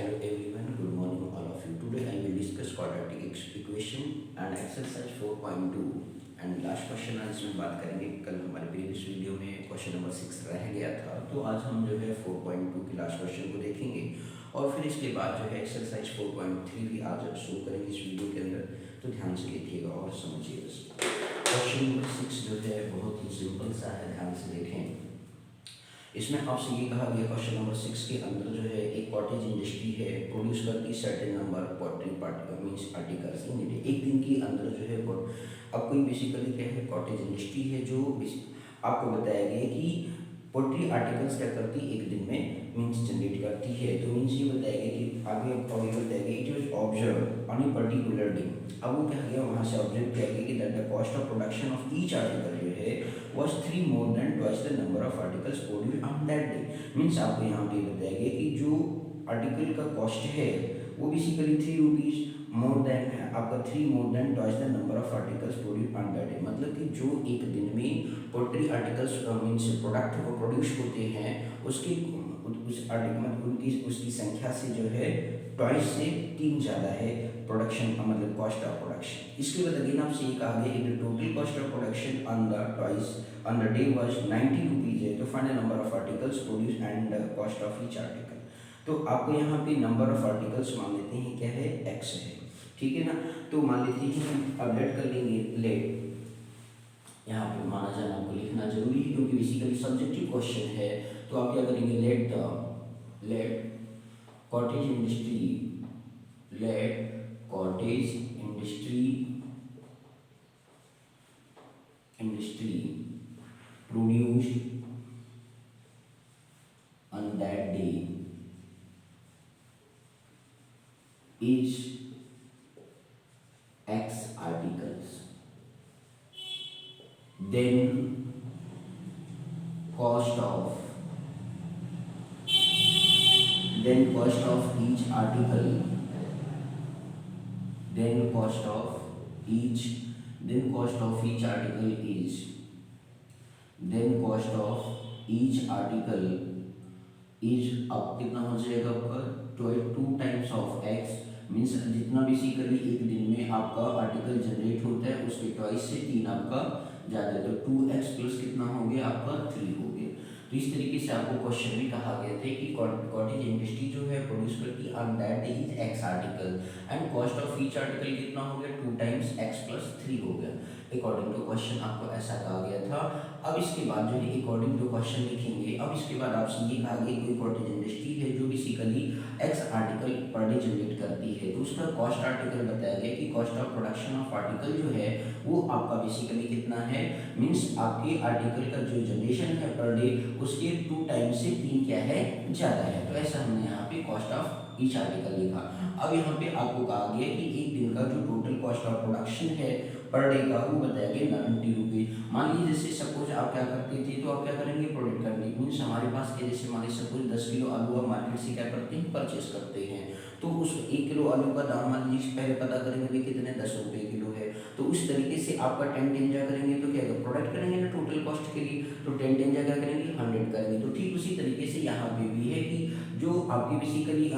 Hello everyone, good morning all of you. Today I will discuss quadratic equation and exercise 4.2 and last question आज इसमें बात करेंगे। कल हमारे प्रीवियस वीडियो में क्वेश्चन नंबर 6 रह गया था, तो आज हम जो है 4.2 के लास्ट क्वेश्चन को देखेंगे और फिर इसके बाद जो है एक्सरसाइज 4.3 भी आज शुरू करेंगे इस वीडियो के अंदर। तो ध्यान से देखिएगा और समझिएगा। क्वेश्चन नंबर 6 जो है बहुत ही सिंपल सा है, ध्यान से देखें। इसमें आपसे ये कहा गया क्वेश्चन नंबर 6 के अंदर जो है एक कॉटेज इंडस्ट्री है, प्रोड्यूस करती certain number poultry means articles in day. एक दिन के अंदर जो है अब कोई बेसिकली क्या है, कॉटेज इंडस्ट्री है जो आपको बताया गया कि पोल्ट्री आर्टिकल्स क्या करती है एक दिन में मीन्स जनरेट करती है। तो मीन्स ये बताया गया कि आगे बताया गया it was observe on a particular day. अब वो क्या गया वहाँ से ऑब्जर्व किया गया कि that the cost of production of each article जो है was 3 more than twice the number of articles produced on that day। Means आपको यहाँ पे बताया गया कि जो आर्टिकल का कॉस्ट है वो बेसिकली 3 रुपीज़ मोर देन है आपका 3 more than twice the number of articles produce on that day. मतलब कि जो एक दिन में पोल्ट्री आर्टिकल्स मीन्स प्रोडक्ट को प्रोड्यूस होते हैं उसकी उस आर्टिकल मतलब उसकी संख्या से जो है ट्वाइस से 3 ज़्यादा है प्रोडक्शन का मतलब कॉस्ट ऑफ प्रोडक्शन। इसके बाद अगेन आपसे ये कहा गया कि total cost of production on the day was 90 rupees है। तो find number of articles produce and cost of each article. तो आपको यहाँ पे नंबर ऑफ आर्टिकल्स मान लेते हैं क्या है, एक्स है, ठीक है ना। तो मान लेते हैं अब लेट कर लेंगे, लेट यहाँ पे माना जाना आपको लिखना जरूरी है क्योंकि बेसिकली सब्जेक्टिव क्वेश्चन है। तो आप क्या करेंगे, let cottage industry produced on that day is X articles, then cost of each article, then cost of each article is, then cost of each article is अब कितना हो जाएगा आपका 2 टाइम्स ऑफ x। मीन्स जितना basically एक दिन में आपका आर्टिकल जनरेट होता है उसके ट्वाइस से 3 आपका ज़्यादा है। तो 2x प्लस कितना हो गया आपका 3 हो गया। तो इस तरीके से आपको क्वेश्चन भी कहा गया था कि कॉटेज इंडस्ट्री जो है प्रोड्यूस करती on that day is x article and cost of each article कितना हो गया 2 टाइम्स x प्लस 3 हो गया। अकॉर्डिंग टू क्वेश्चन आपको ऐसा कहा गया था। अब इसके बाद जो है अकॉर्डिंग टू क्वेश्चन लिखेंगे। अब इसके बाद आपसे ये कहा गया कोई कॉटेज इंडस्ट्री है जो basically x article per day generate करती है। तो उसका कॉस्ट आर्टिकल बताया गया कि cost of production of article जो है वो आपका बेसिकली कितना है, मीन्स आपके आर्टिकल का जो जनरेशन है पर डे उसके 2 टाइम से 3 क्या है ज़्यादा है। तो ऐसा हमने यहाँ पे कॉस्ट ऑफ ईच आर्टिकल लिखा। अब यहाँ पे आपको कहा गया कि एक दिन का जो टोटल कॉस्ट ऑफ प्रोडक्शन है पर डे का वो बताया गया 90 रुपीज़। मान लीजिए जैसे सपोज आप क्या करते थे, तो आप क्या करेंगे प्रोडक्ट करने मीन्स हमारे पास के जैसे मान लीजिए सपोज 10 किलो आलू आप मार्केट से क्या करते हैं परचेस करते हैं। तो उस 1 किलो आलू का दाम मान लीजिए पहले पता करेंगे भी कितने 10 रुपये किलो है। तो उस तरीके से आपका 10 टेंजा करेंगे तो क्या प्रोडक्ट करेंगे ना टोटल कॉस्ट के लिए, तो 10 टेंजा क्या करेंगे 100 करेंगे। तो ठीक उसी तरीके से यहाँ पे भी है कि जो आपकी बेसिकली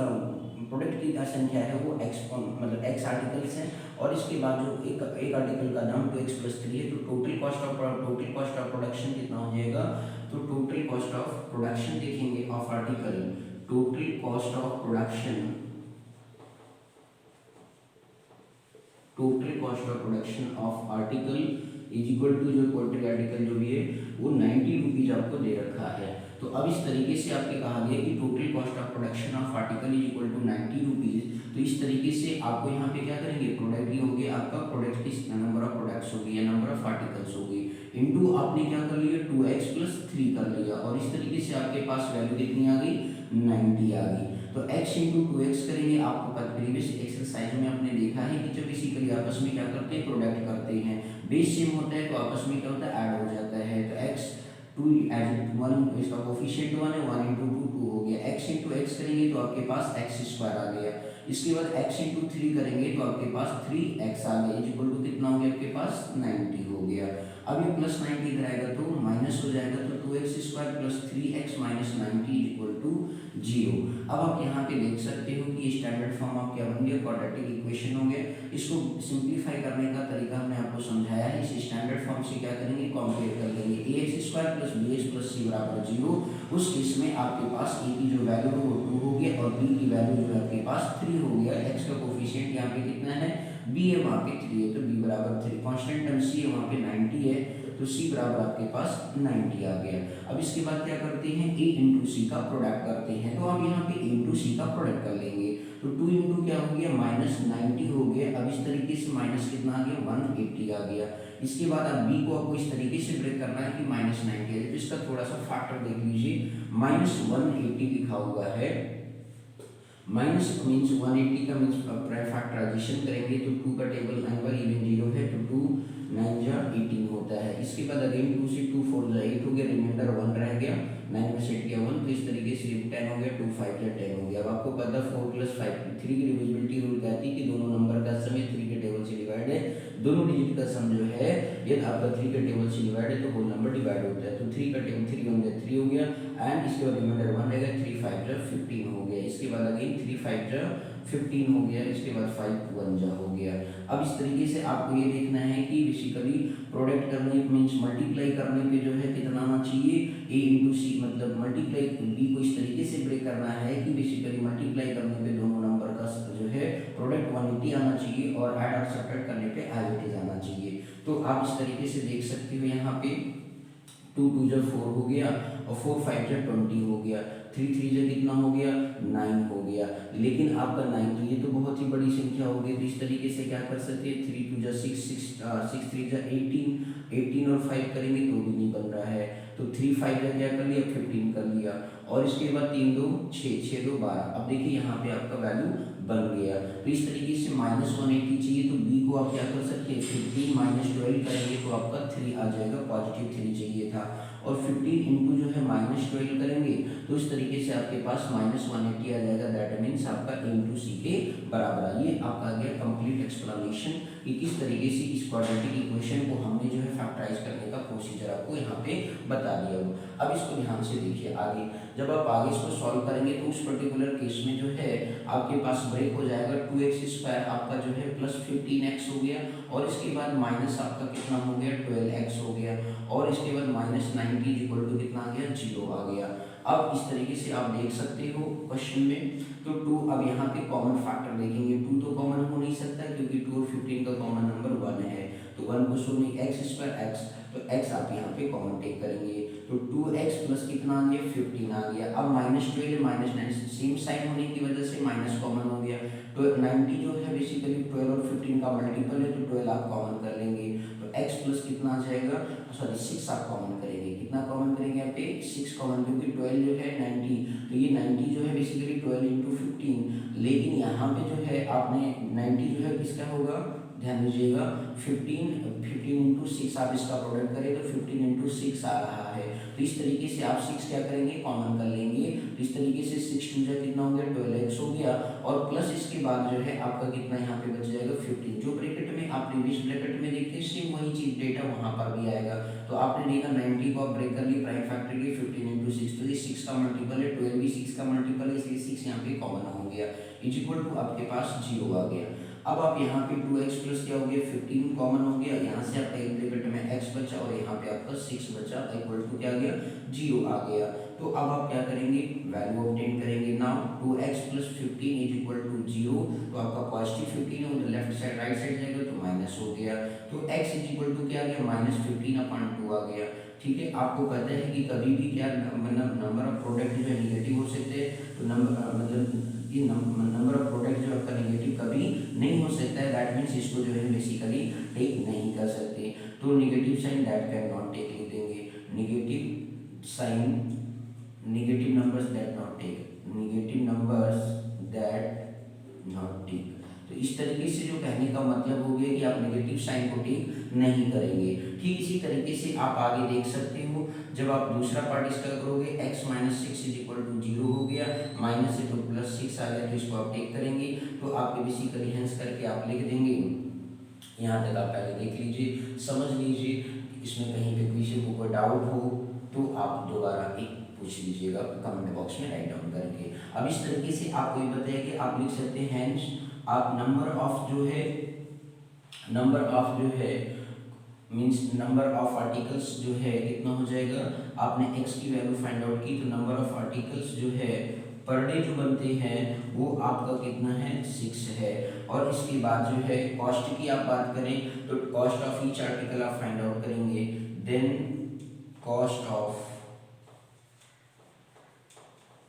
प्रोडक्ट की संख्या है वो मतलब x आर्टिकल्स हैं और इसके बाद जो एक आर्टिकल का दाम 2x प्लस 3 है। तो टोटल कॉस्ट ऑफ प्रोडक्शन कितना हो जाएगा, तो टोटल कॉस्ट ऑफ प्रोडक्शन देखेंगे of article, total cost of production of article is equal to जो पोल्ट्री आर्टिकल जो भी है वो 90 रुपीज़ आपको दे रखा है। तो अब इस तरीके से आपके कहा गया कि total cost of production of article is equal to 90 rupees. तो इस तरीके से आपको यहाँ पे क्या करेंगे, प्रोडक्ट ही हो गया आपका, प्रोडक्ट की नंबर ऑफ प्रोडक्ट्स हो गई या नंबर ऑफ आर्टिकल्स हो गई, इनटू आपने क्या कर लिया 2x प्लस 3 कर लिया और इस तरीके से आपके पास वैल्यू कितनी आ गई 90 आ गई। तो x इंटू 2x करेंगे। आपको प्रीवियस एक्सरसाइज में आपने देखा है कि जब बेसिकली आपस में क्या करते हैं प्रोडक्ट करते हैं, बेस सेम होता है तो आपस में क्या होता है ऐड हो जाता है। तो x 2 एज 1 इसका कोफिशिएंट 1 है, 1 इंटू 2 हो गया। x इंटू एक्स करेंगे तो आपके पास x स्क्वायर आ गया। इसके बाद x इंटू 3 करेंगे तो आपके पास 3x आ गया इक्वल टू कितना हो गया आपके पास 90 हो गया। अब ये प्लस 90 इधर आएगा तो माइनस हो जाएगा तो 2x square plus 3x minus 90 equal to 0। अब आप यहाँ पे देख सकते हो कि स्टैंडर्ड फॉर्म आप क्या बन गया, क्वाड्रेटिक इक्वेशन हो गया। इसको सिंप्लीफाई करने का तरीका हमने आपको समझाया है। इस स्टैंडर्ड फॉर्म से क्या करेंगे, कंपेयर कर लेंगे। ax square plus bx plus c बराबर 0। उस केस में आपके पास a की जो वैल्यू है वो 2 हो गया और b की वैल्यू जो है आपके पास 3 हो गया। x का कोफिशिएंट यहाँ पे कितना है, b है, वहाँ पे 3 है, तो b बराबर 3। कांस्टेंट टर्म c है, वहाँ पे 90 है, तो c बराबर आपके पास 90 आ गया। अब इसके बाद क्या करते हैं, a इंटू सी का प्रोडक्ट करते हैं। तो हम यहाँ पे a इंटू सी का प्रोडक्ट कर लेंगे, तो 2 इंटू क्या हो गया, माइनस 90 हो गया। अब इस तरीके से माइनस कितना आ गया, 180 आ गया। इसके बाद अब b को आपको इस तरीके से ब्रेक करना है कि माइनस 90 है, तो इसका थोड़ा सा फैक्टर देख लीजिए, माइनस 180 लिखा हुआ है। माइनस मीन्स 180 का मीन्स प्राइम फैक्टराइजेशन करेंगे तो 2 का टेबल नंबर इवन 0 है, तो 2 9 जा 18 होता है। इसके बाद अगेन 2 से 2 4 जा 8 हो गया, रिमाइंडर 1 रह गया, 9 में सेट किया 1, तो इस तरीके से 10 हो गया, 2 5 जा 10 हो गया। अब आपको पता 4 प्लस 5 3 की डिविजिबिलिटी रूल कहती है कि दोनों नंबर का सम 3 के टेबल से डिवाइड है, दोनों डिजिट का सम जो है यदि आपका 3 के टेबल से डिवाइड है तो होल नंबर डिवाइड होता है। तो 3 का टेबल 3 1 जा 3 हो गया, एंड इसके बाद रिमाइंडर 1 रहेगा, 3 5 जा 15 हो गया। इसके बाद अगेन 3 5 जा 15 हो गया, इसके बाद 5 1 जा हो गया। अब इस तरीके से आपको ये देखना है कि बेसिकली प्रोडक्ट करने मीन्स मल्टीप्लाई करने पे जो है कितना आना चाहिए, a इंटू सी, मतलब मल्टीप्लाई b को इस तरीके से ब्रेक करना है कि बेसिकली मल्टीप्लाई करने पे दोनों नंबर का जो है प्रोडक्ट 180 आना चाहिए और ऐड और सब्ट्रैक्ट करने पे एज इट इज आना चाहिए। तो आप इस तरीके से देख सकते हो यहाँ पे 2 2 जा 4 हो गया और 4 5 जा 20 हो गया, 3 3 जा कितना हो गया, 9 हो गया। लेकिन आपका 9 तो ये तो बहुत ही बड़ी संख्या हो गई, तो इस तरीके से क्या कर सकते हैं, 3 2 जा 6 6 3 जा 18 और 5 करेंगे तो भी नहीं बन रहा है, तो 3 5 जा क्या कर लिया, 15 कर लिया, और इसके बाद 3 2 6 6 2 12। अब देखिए यहाँ पे आपका वैल्यू बन गया। तो इस तरीके से माइनस 180 चाहिए तो b को आप क्या कर सकते हैं, 15 माइनस 12 करेंगे तो आपका 3 आ जाएगा, पॉजिटिव 3 चाहिए था, और 15 इंटू जो है माइनस 12 करेंगे तो इस तरीके से आपके पास माइनस 180 आ जाएगा। दैट मीन्स आपका a इंटू सी के बराबर आ। ये आपका आ गया कंप्लीट एक्सप्लेनेशन कि किस तरीके से इस क्वाड्रेटिक इक्वेशन को हमने जो है फैक्टराइज करने का प्रोसीजर आपको यहाँ पे बता दिया हो। अब इसको ध्यान से देखिए आगे, जब आप आगे इसको सॉल्व करेंगे तो उस पर्टिकुलर केस में जो है आपके पास ब्रेक हो जाएगा, 2x स्क्वायर आपका जो है प्लस 15x हो गया, और इसके बाद माइनस आपका कितना हो गया, 12x हो गया, और इसके बाद माइनस 90 इक्वल टू कितना आ गया, 0 आ गया। अब इस तरीके से आप देख सकते हो क्वेश्चन में, तो 2 अब यहाँ पे कॉमन फैक्टर देखेंगे, 2 तो कॉमन हो नहीं सकता क्योंकि 2 और 15 का कॉमन नंबर 1 है, तो 1 को सोने x स्क्वायर x, तो x आप यहाँ पे कॉमन टेक करेंगे, तो 2x प्लस कितना आ गया, 15 आ गया। अब माइनस 12 माइनस 9 सेम साइन होने की वजह से माइनस कॉमन हो गया, तो 90 जो है बेसिकली 12 और 15 का मल्टीपल है, तो 12 आप कॉमन कर लेंगे, तो x प्लस कितना आ जाएगा, सॉरी 6 आप कॉमन करेंगे, कितना कॉमन करेंगे यहाँ पे, 6 कॉमन, क्योंकि 12 जो है 90, तो ये 90 जो है बेसिकली 12 इंटू 15, लेकिन यहाँ पे जो है आपने 90 जो है किसका होगा, ध्यान दीजिएगा, 15 इंटू 6 आप इसका प्रोडक्ट करें तो 15 इंटू 6 आ रहा है, तो इस तरीके से आप 6 क्या करेंगे, कॉमन कर लेंगे, तो इस तरीके से 6 2 जा कितना हो गया, 12x हो गया, और प्लस इसके बाद जो है आपका कितना यहाँ पे बच जाएगा, 15, जो ब्रैकेट में आप प्रीवियस ब्रैकेट में देखते हैं सेम वही चीज डेटा वहाँ पर भी आएगा। तो आपने देखा 90 को आप ब्रेक कर लिए प्राइम फैक्टर के 15 इंटू 6, तो ये 6 का मल्टीपल है, 12 भी 6 का मल्टीपल है, इसलिए 6 यहाँ पे कॉमन हो गया, इज इक्वल टू आपके पास 0 आ गया। अब आप यहाँ पे 2x प्लस क्या हो गया, 15 कॉमन हो गया, यहाँ से आपका एक ब्रैकेट में x बचा और यहाँ पे आपका 6 बचा, इक्वल टू क्या आ गया, 0 आ गया। तो अब आप क्या करेंगे, वैल्यू ऑब्टेन करेंगे। Now 2x plus 15 is equal to 0, तो आपका पॉजिटिव 15 है, तो लेफ्ट साइड राइट साइड जाएगा तो माइनस हो गया, तो x इज इक्वल टू क्या आ गया, माइनस 15/2 आ गया। ठीक है, आपको पता है कि कभी भी क्या मतलब नंबर ऑफ प्रोडक्ट जो है निगेटिव हो सकते हैं, तो नंबर मतलब ये नंबर ऑफ प्रोडक्ट जो आपका नेगेटिव कभी नहीं हो सकता है, दैट मीन्स इसको जो है बेसिकली टेक नहीं कर सकते, तो negative sign that can not take लिख देंगे, negative sign, negative numbers that not take, negative numbers that not take. तो इस तरीके से जो कहने का मतलब हो गया कि आप नेगेटिव साइन को टेक नहीं करेंगे। ठीक इसी तरीके से आप आगे देख सकते हो, जब आप दूसरा पार्ट इसका करोगे x minus 6 is equal to 0 हो गया, माइनस से तो प्लस 6 आ गया, तो इसको आप टेक करेंगे, तो आप बेसिकली हेंस करके आप लिख देंगे। यहाँ तक आप पहले देख लीजिए, समझ लीजिए, इसमें कहीं पे किसी को कोई डाउट हो तो आप दोबारा एक पूछ लीजिएगा कमेंट बॉक्स में राइट डाउन करके। अब इस तरीके से आपको ये बताया कि आप लिख सकते हैं हैंस आप नंबर ऑफ जो है मीन्स नंबर ऑफ आर्टिकल्स जो है कितना हो जाएगा, आपने x की वैल्यू फाइंड आउट की तो नंबर ऑफ आर्टिकल्स जो है पर डे जो बनते हैं वो आपका कितना है 6 है। और इसके बाद जो है कॉस्ट की आप बात करें तो कॉस्ट ऑफ ईच आर्टिकल आप फाइंड आउट करेंगे, then cost of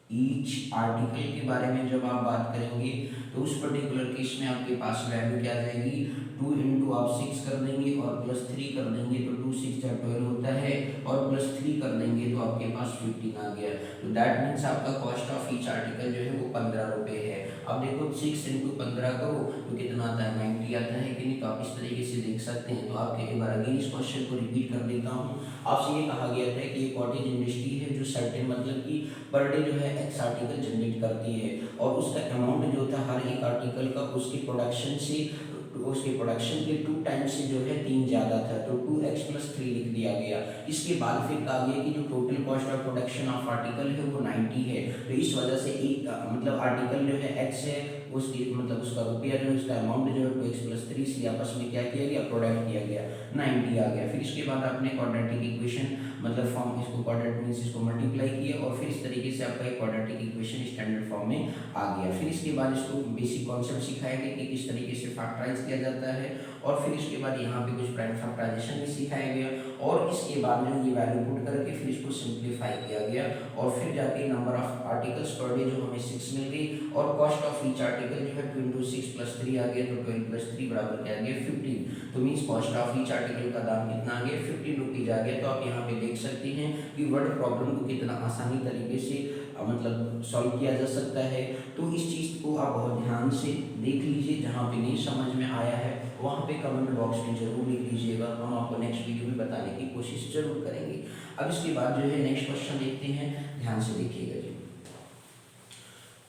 each article के बारे में जब आप बात करेंगे तो उस पर्टिकुलर केस में आपके पास वैल्यू क्या आ जाएगी, 2 इंटू आप 6 कर देंगे और प्लस 3 कर देंगे तो 2 6 जा 12 होता है और प्लस 3 कर देंगे तो आपके पास 15 आ गया। तो दैट मीन्स आपका कॉस्ट ऑफ ईच आर्टिकल जो है वो 15 रुपये है। अब देखो 6 इंटू 15 करो तो कितना आता है 90 आता है कि नहीं, तो आप इस तरीके से देख सकते हैं। तो आपके एक बार अगेन इस क्वेश्चन को रिपीट कर देता हूँ। आपसे ये कहा गया था कि एक कॉटेज इंडस्ट्री है जो सर्टेन मतलब कि पर डे जो है एक्स आर्टिकल जनरेट करती है और उसका अमाउंट जो था हर एक आर्टिकल का उसके प्रोडक्शन के 2 टाइम्स से जो है 3 ज़्यादा था तो 2x + 3 लिख दिया गया। इसके बाद फिर कहा गया कि जो total cost of production of article है वो 90 है। तो इस वजह से एक मतलब आर्टिकल जो है x है उसकी मतलब उसका रुपया जो है उसका अमाउंट जो है 2x + 3 से आपस में क्या किया गया प्रोडक्ट किया गया 90 आ गया। फिर इसके बाद आपने क्वाड्रेटिक इक्वेशन मतलब फॉर्म इसको क्वाड्रेट मींस इसको मल्टीप्लाई किया और फिर इस तरीके से आपका एक क्वाड्रेटिक इक्वेशन स्टैंडर्ड फॉर्म में आ गया। फिर इसके बाद इसको बेसिक कॉन्सेप्ट सिखाया गया कि किस तरीके से फैक्टराइज किया जाता है और फिर इसके बाद यहाँ पे कुछ प्राइम फैक्टराइजेशन भी सिखाया गया और इसके बाद में ये वैल्यू पुट करके फिर इसको सिंप्लीफाई किया गया और फिर जाके number of articles per day जो हमें 6 मिल गई और कॉस्ट ऑफ ईच आर्टिकल जो है 2 × 6 + 3 आ गया तो 12 + 3 बराबर क्या आ गया 15। तो means cost of each article का दाम कितना आ गया 15 रुपीज आ गया। तो आप यहाँ पे देख सकते हैं कि वर्ड प्रॉब्लम को कितना आसानी तरीके से मतलब सॉल्व किया जा सकता है। तो इस चीज़ को आप बहुत ध्यान से देख लीजिए, जहाँ पे नहीं समझ में आया है वहाँ पे कमेंट बॉक्स में जरूर लिख लीजिएगा, हम आपको नेक्स्ट वीडियो में बताने की कोशिश जरूर करेंगे। अब इसके बाद जो है नेक्स्ट क्वेश्चन देखते हैं, ध्यान से देखिएगा जी।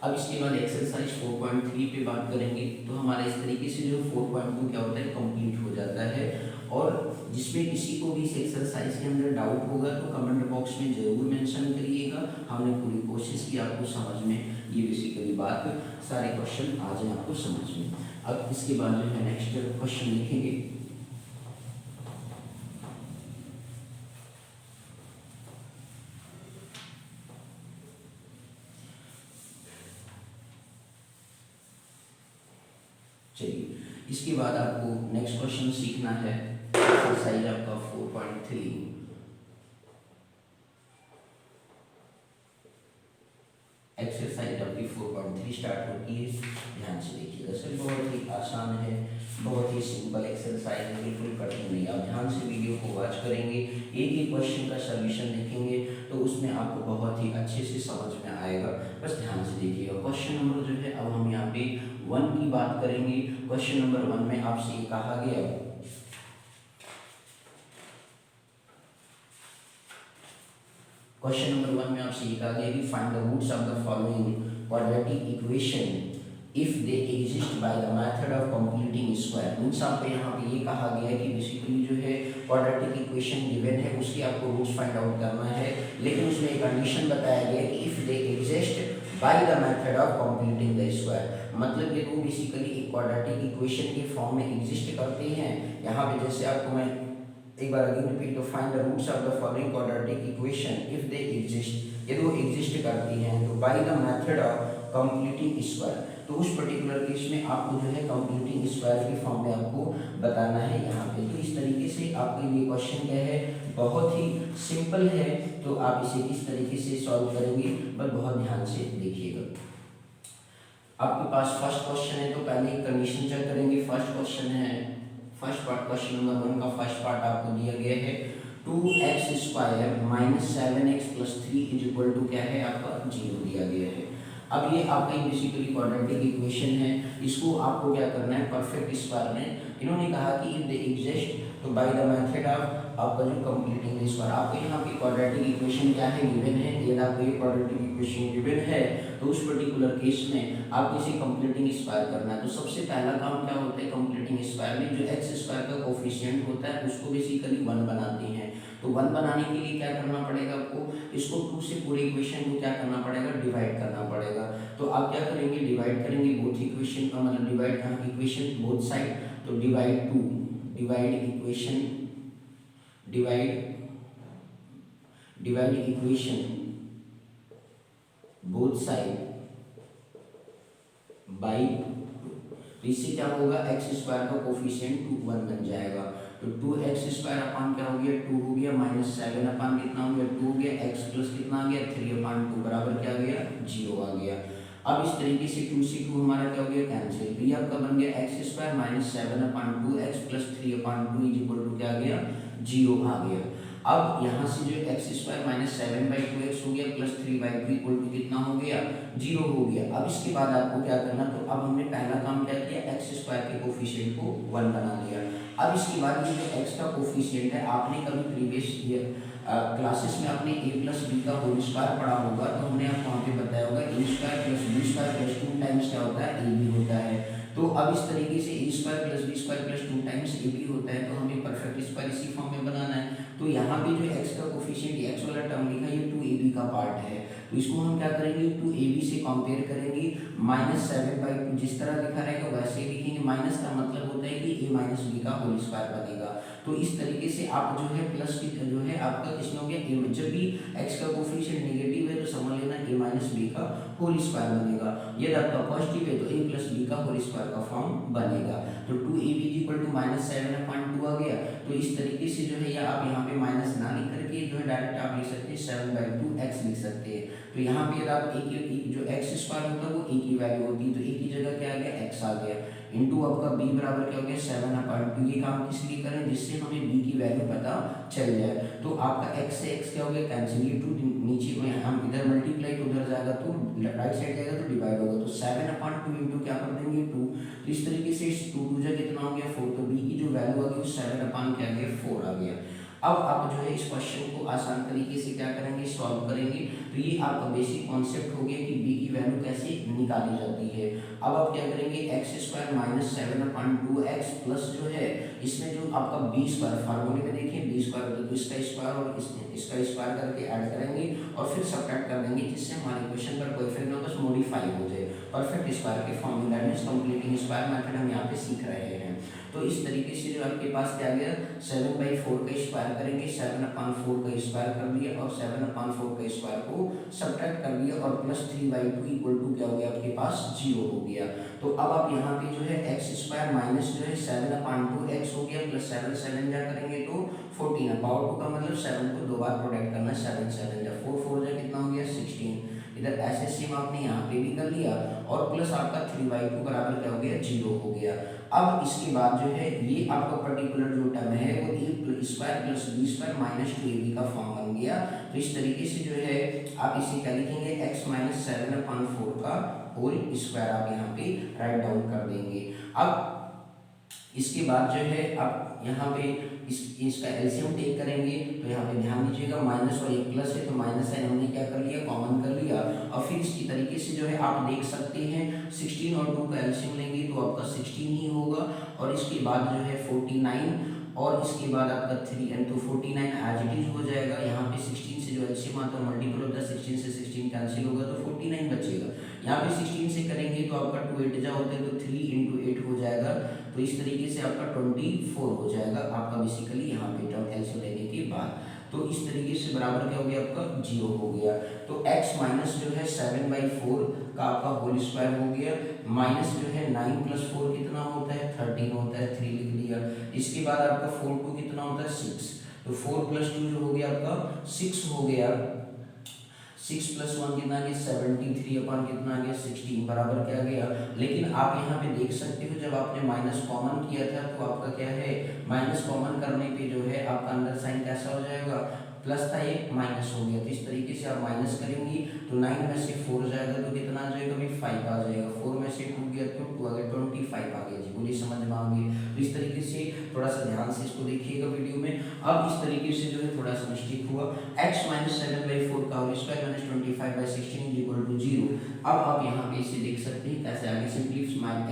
अब इसके बाद एक्सरसाइज 4.3 पे बात करेंगे। तो हमारा इस तरीके से जो 4.2 क्या होता है कंप्लीट हो जाता है और जिसमें किसी को भी इस एक्सरसाइज के अंदर डाउट होगा तो कमेंट बॉक्स में जरूर मेंशन करिएगा। हमने पूरी कोशिश की आपको समझ में ये बेसिकली बात सारे क्वेश्चन आ जाए आपको समझ में। अब इसके बाद जो है नेक्स्ट क्वेश्चन लिखेंगे। चलिए इसके बाद आपको नेक्स्ट क्वेश्चन सीखना है एक्सरसाइज आपका 4.3। एक्सरसाइज आपकी 4.3 स्टार्ट होती है, ध्यान से देखिएगा। सर बहुत ही आसान है, बहुत ही सिंपल एक्सरसाइज है, बिल्कुल कठिन नहीं। आप ध्यान से वीडियो को वॉच करेंगे, एक एक क्वेश्चन का सॉल्यूशन देखेंगे तो उसमें आपको बहुत ही अच्छे से समझ में आएगा। बस ध्यान से देखिएगा। क्वेश्चन नंबर जो है अब हम यहाँ पे 1 की बात करेंगे। क्वेश्चन नंबर 1 में आपसे ये कहा गया क्वेश्चन नंबर 1 में आपसे ये कहा गया कि find the roots of the following quadratic equation if they exist by the method of completing square. Means आपको यहाँ पे ये कहा गया है कि बेसिकली जो है क्वाड्रेटिक इक्वेशन गिवन है उसकी आपको रूट्स फाइंड आउट करना है, लेकिन उसमें एक कंडीशन बताया गया कि if they exist by the method of completing the square. मतलब ये वो बेसिकली एक क्वाड्रेटिक इक्वेशन के फॉर्म में एग्जिस्ट करते हैं। यहाँ पे जैसे आपको मैं एक बार अगेन रिपीट, तो find the roots of the following quadratic equation if they exist, यदि वो एग्जिस्ट करती हैं तो by the method of completing square. तो उस पर्टिकुलर केस में आपको जो है कंप्लीटिंग स्क्वायर के फॉर्म में आपको बताना है यहाँ पे। तो इस तरीके से आपके लिए क्वेश्चन क्या है, बहुत ही सिंपल है। तो आप इसे किस तरीके से सॉल्व करेंगे बस बहुत ध्यान से देखिएगा। आपके पास फर्स्ट क्वेश्चन है तो पहले एक कंडीशन चेक करेंगे। फर्स्ट क्वेश्चन है, फर्स्ट पार्ट क्वेश्चन नंबर 1 का फर्स्ट पार्ट आपको दिया गया है 2x² - 7x + 3 क्या है आपका 0 दिया गया है। अब ये आपका बेसिकली क्वाड्रेटिक इक्वेशन है, इसको आपको क्या करना है परफेक्ट स्क्वायर में। इन्होंने कहा कि इफ दे एग्जिस्ट तो बाय द मेथड ऑफ आपका जो कंप्लीटिंग स्क्वायर। आपको यहाँ पे क्वाड्रेटिक इक्वेशन क्या है गिवन है, यदि आपको ये क्वाड्रेटिक इक्वेशन गिवन है तो उस पर्टिकुलर केस में आपको इसे कंप्लीटिंग स्क्वायर करना है। तो सबसे पहला काम क्या होता है कंप्लीटिंग स्क्वायर में, जो x² का कोफिशिएंट होता है उसको बेसिकली 1 बनाते हैं। तो 1 बनाने के लिए क्या करना पड़ेगा आपको, इसको 2 से पूरे इक्वेशन को क्या करना पड़ेगा, डिवाइड करना पड़ेगा। तो आप क्या करेंगे, डिवाइड करेंगे बोथ इक्वेशन का, मतलब डिवाइड इक्वेशन बोथ साइड, तो divide 2, divide equation, divide equation both side by, तो इससे क्या होगा, एक्स स्क्वायर का कोफिशिएंट 1 बन जाएगा। तो 2x स्क्वायर अपान क्या हो गया, 2 हो गया, माइनस 7 अपान कितना हो गया, 2 हो गया, x प्लस कितना आ गया, 3 अपान 2 बराबर क्या आ गया, 0 आ गया। अब इस तरीके से 2 से 2 हमारा क्या हो गया, कैंसिल। तो ये आपका बन गया x square minus 7 upon 2 x plus 3 upon 2 is equal to क्या आ गया, 0 आ गया। अब यहाँ से जो एक्स स्क्वायर माइनस 7/2x हो गया प्लस 3/2 इक्वल टू कितना हो गया, 0 हो गया। अब इसके बाद आपको क्या करना, तो अब हमने पहला काम क्या किया, एक्स स्क्वायर के कोफिशिएंट को 1 बना लिया। अब इसके बाद ये जो एक्स का कोफिशिएंट है, आपने कभी प्रीवियस ईयर क्लासेस में आपने a प्लस बी का होल स्क्वायर पढ़ा होगा, तो हमने आपको वहाँ पे बताया होगा a square plus b square plus 2 times क्या होता है, ab होता है। तो अब इस तरीके से a square plus b square plus 2 times ab होता है, तो हमें परफेक्ट स्क्वायर इसी फॉर्म में बनाना है। तो यहाँ पे जो x का कोफिशिएंट x वाला टर्म लिखा है, ये 2ab का पार्ट है, तो इसको हम क्या करेंगे, 2ab से कंपेयर करेंगे, माइनस 7/2 जिस तरह लिखा रहेगा वैसे ही लिखेंगे। माइनस का मतलब होता है कि a माइनस बी का होल स्क्वायर बनेगा। तो इस तरीके से आप जो है प्लस की जो है आपका किसमें हो गया, a, जब भी x का कोफिशिएंट नेगेटिव है तो समझ लेना a माइनस बी का होल स्क्वायर बनेगा। यदि आपका पॉजिटिव है तो a प्लस बी का होल स्क्वायर का फॉर्म बनेगा। तो 2ab इक्वल टू माइनस 7/2 आ गया। तो इस तरीके से जो है या आप यहाँ पे माइनस ना लिख करके जो है डायरेक्ट आप लिख सकते हैं 7/2x लिख सकते हैं। तो यहाँ पे आप जो एक्स स्क्वायर होता है वो a की वैल्यू होती है, तो a की जगह क्या आ गया, x आ गया, इनटू आपका b बराबर क्या हो गया, 7/2। ये काम किस लिए करें, जिससे हमें b की वैल्यू पता चल जाए। तो आपका x से x क्या हो गया, कैंसिल, ये 2 नीचे में हम इधर मल्टीप्लाई तो उधर जाएगा, तो राइट साइड जाएगा तो डिवाइड होगा, तो 7/2 इंटू क्या कर देंगे 2। तो इस तरीके से 2 2 जा कितना हो गया 4, तो b की जो वैल्यू आ गई वो 7 अपान क्या आ गया 4 आ गया। अब आप जो है इस क्वेश्चन को आसान तरीके से क्या करेंगे, सॉल्व करेंगे। तो ये आपका बेसिक कॉन्सेप्ट हो गया कि b की वैल्यू कैसे निकाली जाती है। अब आप क्या करेंगे, x square minus 7/2x plus जो है इसमें जो आपका बी स्क्वायर, फार्मूले में देखिए बी स्क्वायर, तो इसका स्क्वायर और इसका स्क्वायर करके ऐड करेंगे और फिर सब्ट्रैक्ट कर देंगे, जिससे हमारे क्वेश्चन का कोई इफेक्ट ना बस मॉडिफाई हो जाए परफेक्ट स्क्वायर के फॉर्म में। That means completing square method हम यहाँ पे सीख रहे हैं। तो इस तरीके से जो आपके पास क्या गया, 7/4 का स्क्वायर करेंगे, 7/4 का स्क्वायर कर दिया और 7/4 का स्क्वायर को सब्ट्रैक्ट कर दिया और प्लस 3/2 इक्वल टू क्या हो गया आपके पास 0 हो गया। तो अब आप यहाँ पे जो है एक्स स्क्वायर माइनस जो है 7/2x हो गया प्लस 7 7 जा करेंगे तो 14, पावर 2 का मतलब 7 को 2 बार प्रोडक्ट करना, 7 7 जा 4 4 जा कितना हो गया 16। इधर ऐसे सेम आपने यहाँ पे भी कर लिया और प्लस आपका 3/2 बराबर क्या हो गया 0 हो गया। अब इसके बाद जो है ये आपका पर्टिकुलर जो टर्म है वो a square plus b square minus 2ab का फॉर्म बन गया। तो इस तरीके से जो है आप इसे क्या लिखेंगे, x माइनस 7/4 का होल स्क्वायर आप यहाँ पे राइट डाउन कर देंगे। अब इसके बाद जो है आप यहाँ पे इसका एलसीएम टेक करेंगे, तो यहाँ पे ध्यान दीजिएगा माइनस और एक प्लस है तो माइनस साइन हमने क्या कर लिया, कॉमन कर लिया। और फिर इसकी तरीके से जो है आप देख सकते हैं 16 और 2 का एलसीएम लेंगे तो आपका 16 ही होगा और इसके बाद जो है 49 और इसके बाद आपका 3 एंड तो 49 एज इट इज हो जाएगा। यहाँ पे 16 से जो एलसीएम आता है मल्टीपल होता है, 16 से 16 कैंसिल होगा तो 49 बचेगा। यहाँ पे 16 से करेंगे तो आपका 2 8 जा होता है तो 3 इंटू 8 हो जाएगा, तो इस तरीके से आपका 24 हो जाएगा आपका बेसिकली यहाँ पे टर्म एलसीएम लेने के बाद। तो इस तरीके से बराबर क्या हो गया आपका 0 हो गया। तो x माइनस जो है 7/4 का आपका होल स्क्वायर हो गया, माइनस जो है 9 प्लस 4 कितना होता है 13 होता है, 3 लिख लिया। इसके बाद आपका 4 2 कितना होता है 6, तो 4 प्लस 2 जो हो गया आपका 6 हो गया, 6 प्लस 1 कितना आ गया 73 अपन कितना आ गया 16 बराबर क्या गया। लेकिन आप यहाँ पे देख सकते हो जब आपने माइनस कॉमन किया था तो आपका क्या है, माइनस कॉमन करने पे जो है आपका अंदर साइन कैसा हो जाएगा, प्लस था ये माइनस हो गया। तो इस तरीके से आप माइनस करेंगे तो 9 में से 4 जाएगा तो कितना आ जाएगा भाई 5 आ जाएगा, 4 में से 2 गया तो 2 आ गया, 25 आ गया जी। बोलिए समझ में आ गई। तो इस तरीके से थोड़ा सा ध्यान से इसको देखिएगा वीडियो में। अब इस तरीके से जो है थोड़ा सा मिस्टेक हुआ, x माइनस 7/4 का whole square minus 25 25/16 is equal to 0। अब आप यहाँ पे इसे देख सकते हैं कैसे आगे simply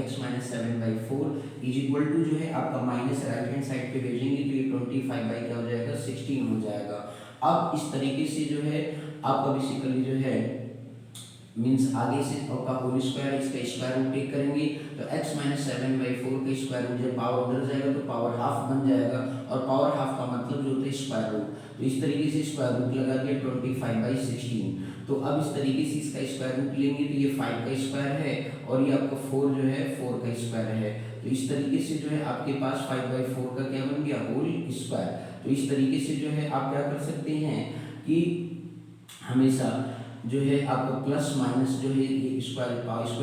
x minus 7/4 is equal to जो है आपका माइनस राइट हैंड साइड पे भेजेंगे तो ये 25 बाई क्या हो जाएगा 16 हो जाएगा। अब इस तरीके से जो है आपका बेसिकली जो है मीन्स आगे से आपका होल स्क्वायर इसका स्क्वायर रूट टेक करेंगे तो x माइनस 7/4 का स्क्वायर रूट जब पावर उधर जाएगा तो पावर हाफ बन जाएगा और पावर हाफ का मतलब जो होता है स्क्वायर रूट। तो इस तरीके से स्क्वायर रूट लगा दिया 25/16। तो अब इस तरीके से इसका स्क्वायर रूट लेंगे तो ये 5 का स्क्वायर है और ये आपका 4 जो है 4 का स्क्वायर है। तो इस तरीके से जो है आपके पास 5/4 का क्या बन गया होल स्क्वायर। तो इस तरीके से जो है आप क्या कर सकते हैं कि हमेशा जो है आपको प्लस माइनस जो है ये स्क्वायर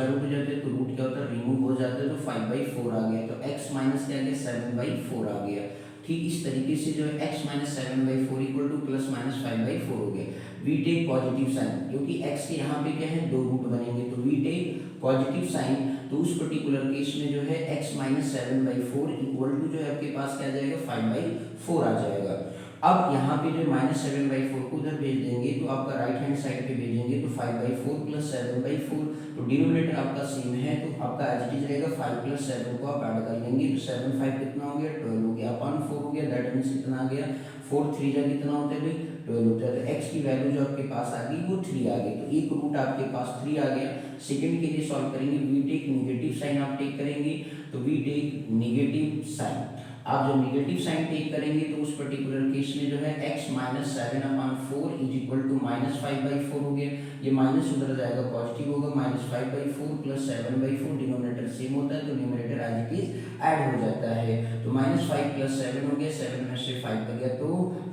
रूट हो जाते हैं तो रूट क्या होता है रिमूव हो जाता है तो 5/4 आ गया। तो x माइनस क्या आ गया 7/4 आ गया। ठीक इस तरीके से जो है x minus 7/4 equal two plus minus 5/4 हो गया। वी टेक पॉजिटिव साइन क्योंकि x के यहाँ पे क्या है दो रूट बनेंगे तो वी टेक पॉजिटिव साइन। तो उस पर्टिकुलर केस में जो है x माइनस 7/4 इक्वल टू जो है आपके पास क्या आ जाएगा 5/4 आ जाएगा। अब यहाँ पे जो माइनस 7/4 को उधर भेज देंगे तो आपका राइट हैंड साइड पे भेजेंगे तो 5/4 प्लस 7/4 तो डिनोमिनेटर आपका सेम है तो आपका एज इट इज रहेगा 5 प्लस 7 को आप ऐड कर लेंगे तो 7 5 कितना हो गया 12 हो गया अपन 4 हो गया। दैट मीन्स कितना आ गया 4 3 जा कितना होता है भाई 12 होता है। तो x की वैल्यू जो आपके पास आ गई वो 3 आ गई। तो एक रूट आपके पास 3 आ गया। सेकंड के लिए सॉल्व करेंगे वी टेक नेगेटिव साइन आप टेक करेंगे तो वी टेक नेगेटिव साइन। आप जब नेगेटिव साइन टेक करेंगे तो उस पर्टिकुलर केस में जो है x minus 7/4 is equal to minus 5/4 हो गया। ये माइनस उधर जाएगा पॉजिटिव होगा माइनस 5/4 प्लस 7/4 डिनोमिनेटर सेम होता है तो numerator as it is add हो जाता है। तो माइनस 5 प्लस 7 हो गया 7 में से 5 कर गया तो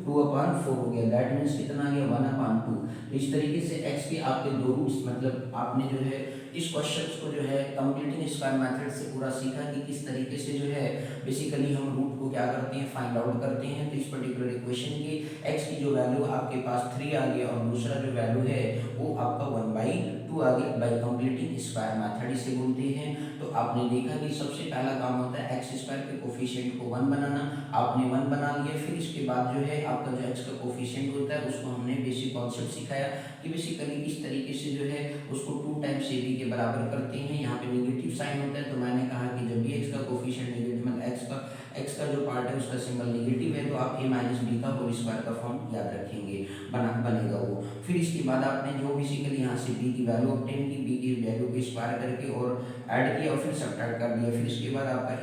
2/4 हो गया। दैट मीन्स कितना आ गया 1/2। तो इस तरीके से x के आपके दो रूट्स मतलब आपने जो है इस क्वेश्चन को जो है कंप्लीटिंग स्क्वायर मेथड से पूरा सीखा कि किस तरीके से जो है बेसिकली हम रूट को क्या करते हैं फाइंड आउट करते हैं। तो इस पर्टिकुलर इक्वेशन की x की जो वैल्यू आपके पास 3 आ गया और दूसरा जो वैल्यू है वो आपका 1/2 आ गया बाय कंप्लीटिंग स्क्वायर मेथड इसे बोलते हैं। तो आपने देखा कि सबसे पहला काम होता है x स्क्वायर के कोफिशिएंट को 1 बनाना। आपने 1 बना लिया फिर इसके बाद जो है आपका जो x का कोफिशिएंट होता है उसको हमने बेसिक कॉन्सेप्ट सिखाया कि बेसिकली किस तरीके से जो है उसको 2 टाइम्स ab के बराबर करते हैं। यहाँ पे नेगेटिव साइन होता है तो मैंने कहा कि जब भी x का कोफिशिएंट नेगेटिव मतलब x का जो पार्ट है उसका सिंबल नेगेटिव है तो आप a माइनस बी का होल स्क्वायर का फॉर्म याद रखेंगे बनेगा वो। फिर इसके बाद आपने जो बेसिकली यहाँ से b की वैल्यू ऑब्टेन की b की वैल्यू को स्क्वायर करके और ऐड किया और फिर सब्ट्रैक्ट कर दिया। फिर इसके बाद आपका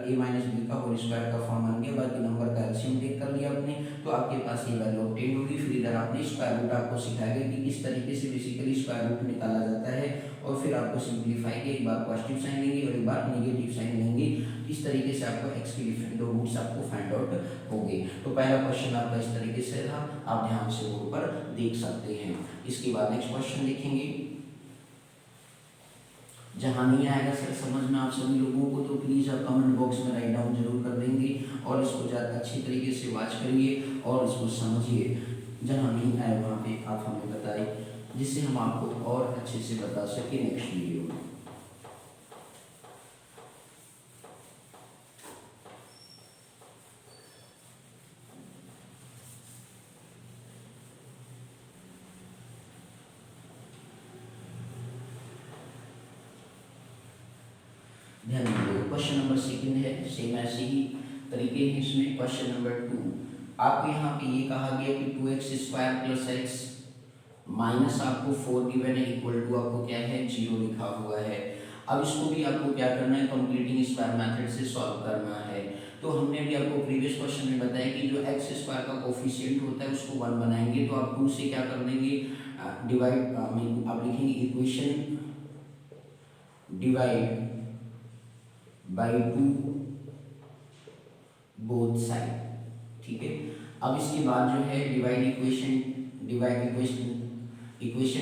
a माइनस बी का होल स्क्वायर का फॉर्म बन गया। बाकी नंबर का एलसीएम टेक कर लिया आपने तो आपके पास ये वैल्यू ऑब्टेन होगी। फिर इधर आपने स्क्वायर रूट आपको सिखाया गया कि किस तरीके से बेसिकली स्क्वायर रूट निकाला जाता है और फिर आपको सिंप्लीफाई के एक बार पॉजिटिव साइन लेंगे और एक बार नेगेटिव साइन लेंगे। इस तरीके से आपको x के डिफरेंट दो रूट्स आपको फाइंड आउट होंगे। तो पहला क्वेश्चन आपका इस तरीके से था आप ध्यान से बोर्ड पर देख सकते हैं। इसके बाद नेक्स्ट क्वेश्चन देखेंगे। जहाँ नहीं आएगा सर समझ में आप सभी लोगों को तो प्लीज़ आप कमेंट बॉक्स में राइट डाउन जरूर कर देंगे और इसको ज़्यादा अच्छी तरीके से वॉच करिए और इसको समझिए। जहाँ नहीं आए वहाँ पे आप हमें बताएं जिससे हम आपको और अच्छे से बता सकें नेक्स्ट वीडियो में। ध्यान दीजिए क्वेश्चन नंबर सेकंड है सेम ऐसे ही तरीके हैं। इसमें क्वेश्चन नंबर 2 आपको यहाँ पे ये कहा गया कि 2x² प्लस x माइनस आपको 4 गिवन है इक्वल टू आपको क्या है 0 लिखा हुआ है। अब इसको भी आपको क्या करना है कंप्लीटिंग स्क्वायर मेथड से सॉल्व करना है। तो हमने भी आपको प्रीवियस क्वेश्चन में बताया कि जो x² का कोफिशिएंट होता है उसको 1 बनाएंगे तो आप 2 से क्या कर देंगे डिवाइड आप लिखेंगे equation divide by 2 both side. ठीक है। अब इसके बाद जो है equation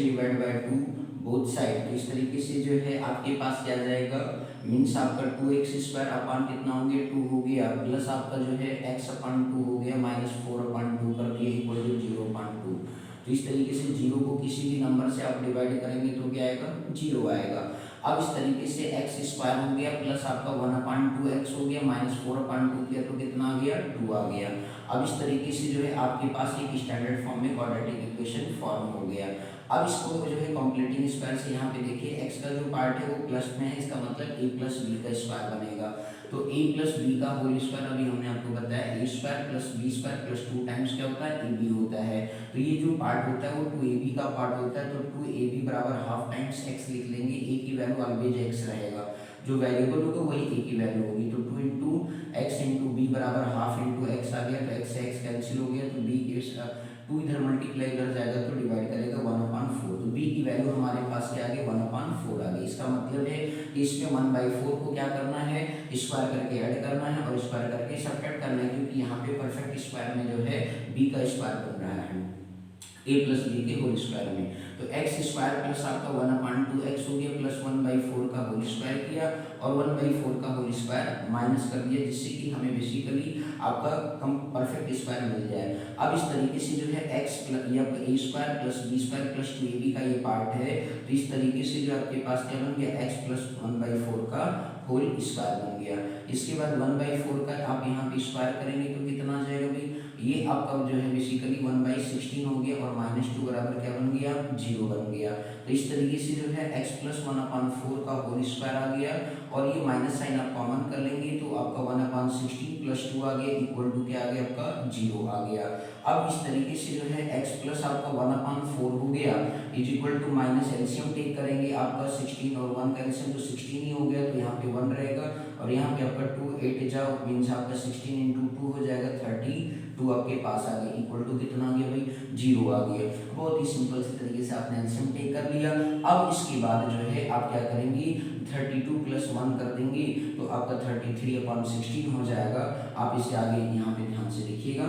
divide by 2 both side. तो इस तरीके से जो है आपके पास क्या जाएगा मीन्स आपका 2x² अपान कितना हो गया 2 हो गया प्लस आपका जो है x/2 हो गया माइनस 4/2 कर दिया इक्वल टू 0/2। तो इस तरीके से 0 को किसी भी नंबर से आप डिवाइड करेंगे तो क्या आएगा 0 आएगा। अब इस तरीके से x² हो गया प्लस आपका 1/2x हो गया माइनस 4/2 किया तो कितना आ गया 2 आ गया। अब इस तरीके से जो है आपके पास एक स्टैंडर्ड फॉर्म में क्वाड्रेटिक इक्वेशन फॉर्म हो गया। अब इसको जो है कंप्लीटिंग स्क्वायर से यहाँ पे देखिए x का जो पार्ट है वो प्लस में है, इसका मतलब a प्लस बी का स्क्वायर बनेगा। तो a प्लस बी का होल स्क्वायर अभी हमने आपको बताया a square plus b square plus 2 times क्या होता है ab होता है। तो ये जो पार्ट होता है वो 2ab का पार्ट होता है, तो 2ab बराबर हाफ टाइम्स x लिख लेंगे। a की वैल्यू ऑलवेज x रहेगा, जो वेरिएबल होगा वही a की वैल्यू होगी। तो 2 इंटू एक्स इंटू बी बराबर हाफ इंटू एक्स आ गया, तो x से x कैंसिल हो गया, तो b 2 इधर मल्टीप्लाई इधर जाएगा तो डिवाइड करेगा 1/4। तो b की वैल्यू हमारे पास क्या आ गई 1/4 आ गई। इसका मतलब है कि इसमें 1/4 को क्या करना है स्क्वायर करके ऐड करना है और स्क्वायर करके सब्ट्रैक्ट करना है, क्योंकि यहाँ पे परफेक्ट स्क्वायर में जो है b का स्क्वायर बन रहा है a प्लस बी के होल स्क्वायर में। तो एक्स स्क्वायर प्लस आपका 1/2x हो गया प्लस 1/4 का होल स्क्वायर किया और 1/4 का होल स्क्वायर माइनस कर दिया, जिससे कि हमें बेसिकली आपका कम परफेक्ट स्क्वायर मिल जाए। अब इस तरीके से जो है x प्लस या a square plus b square plus 2ab का ये पार्ट है, तो इस तरीके से जो आपके पास क्या बन गया x प्लस 1/4 का होल स्क्वायर बन गया। इसके बाद 1/4 का आप यहाँ पे स्क्वायर करेंगे तो कितना आ जाएगा भाई, ये आपका जो है बेसिकली 1/16 हो गया और -2 बराबर क्या बन गया 0 बन गया। तो इस तरीके से जो है x प्लस 1/4 का होल स्क्वायर आ गया और ये माइनस साइन आप कॉमन कर लेंगे तो आपका 1/16 प्लस 2 आ गया इक्वल टू क्या आ गया आपका 0 आ गया। अब इस तरीके से जो है x प्लस आपका 1/4 हो गया is equal to minus LCM take करेंगे आपका 16 और 1 का एलसीएम तो 16 ही हो गया, तो यहाँ पे 1 रहेगा और यहाँ पे आपका 2 8 जाओ मीन्स आपका 16 इंटू 2 हो जाएगा 32 आपके पास आ गया इक्वल टू कितना आ गया भाई 0 आ गया। बहुत ही सिंपल से तरीके से आपने एलसीएम टेक कर लिया। अब इसके बाद जो है आप क्या करेंगे 32 प्लस 1 कर देंगे तो आपका 33/16 हो जाएगा। आप इसे आगे यहाँ पे ध्यान से देखिएगा,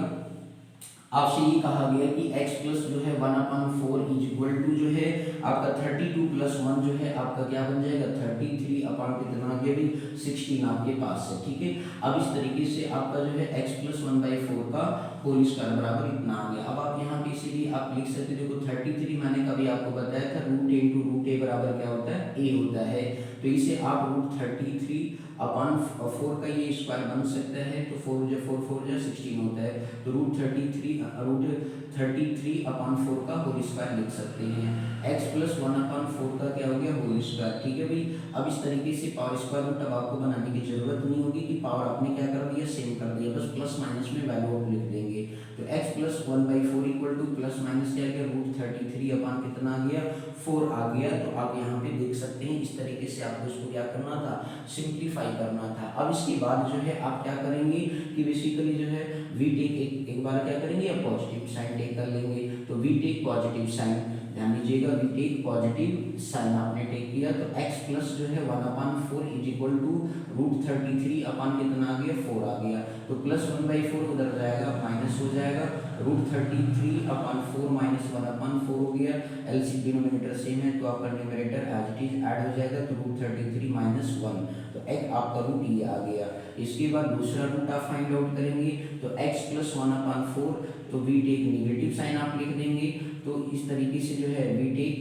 आपसे ये कहा गया कि x प्लस जो है 1/4 इज इक्वल टू जो है आपका 32 प्लस 1 जो है आपका क्या बन जाएगा 33 अपॉन कितना आ गया भी 16 आपके पास है। ठीक है, अब इस तरीके से आपका जो है x प्लस 1/4 का होल स्क्वायर बराबर इतना आ गया। अब आप यहाँ पे इसीलिए आप लिख सकते देखो 33 मैंने कभी आपको बताया था √a इंटू √a बराबर क्या होता है a होता है, तो इसे आप √33/4 का ये स्क्वायर बन सकता है, तो 4 जो 4 4 जो 16 होता है, तो √33/4 का होल स्क्वायर लिख सकते हैं। x प्लस 1/4 का क्या हो गया होल स्क्वायर। ठीक है भाई, अब इस तरीके से पावर स्क्वायर रूट अब आपको बनाने की जरूरत नहीं होगी कि पावर आपने क्या कर दिया सेम कर दिया, बस प्लस माइनस में वैल्यू आप लिख देंगे। तो x plus 1/4 equal two plus minus क्या गया √33 अपॉन कितना आ गया 4 आ गया। तो आप यहाँ पे देख सकते हैं इस तरीके से आपको इसको क्या करना था सिंप्लीफाई करना था। अब इसके बाद जो है आप क्या करेंगे कि बेसिकली जो है वी टेक एक बार क्या करेंगे पॉजिटिव साइन टेक कर लेंगे, तो वी टेक पॉजिटिव साइन, ध्यान दीजिएगा वी टेक पॉजिटिव साइन आपने टेक किया तो x प्लस जो है 1/4 इज इक्वल टू √33 अपॉन कितना आ गया 4 आ गया, तो प्लस 1/4 उधर जाएगा माइनस हो जाएगा √33/4 माइनस 1/4 हो गया, एलसीएम डिनोमिनेटर सेम है तो आपका numerator as it is add हो जाएगा, तो √33 माइनस 1 तो एक आपका रूट ये आ गया। इसके बाद दूसरा रूट आप फाइंड आउट करेंगे तो x प्लस 1/4 तो वी टेक निगेटिव साइन आप लिख देंगे, तो इस तरीके से जो है वी टेक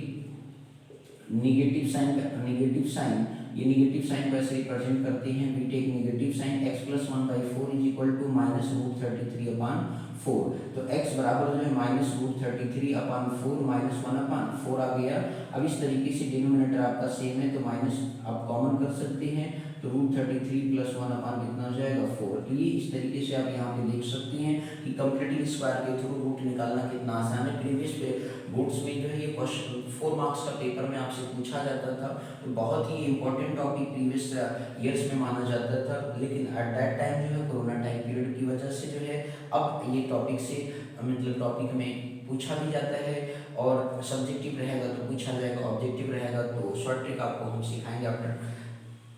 निगेटिव साइन ये निगेटिव साइन को ऐसे रिप्रेजेंट करते हैं we take negative sign x plus 1/4 is equal to minus √33/4, तो x बराबर जो है माइनस √33/4 माइनस 1/4 आ गया। अब इस तरीके से डिनोमिनेटर आपका सेम है तो माइनस आप कॉमन कर सकते हैं, तो √33 प्लस 1 अपॉन कितना हो जाएगा 4। तो ये इस तरीके से आप यहाँ पे देख सकते हैं कि कंप्लीटिंग स्क्वायर के थ्रू रूट निकालना कितना आसान है। प्रीवियस बोर्ड्स में जो है ये क्वेश्चन 4 मार्क्स का पेपर में आपसे पूछा जाता था, तो बहुत ही इंपॉर्टेंट टॉपिक प्रीवियस ईयर्स में माना जाता था, लेकिन एट दैट टाइम जो है कोरोना टाइम पीरियड की वजह से जो है अब ये टॉपिक से मतलब टॉपिक में पूछा भी जाता है और सब्जेक्टिव रहेगा तो पूछा जाएगा, ऑब्जेक्टिव रहेगा तो शॉर्ट ट्रिक आपको हम सिखाएंगे आफ्टर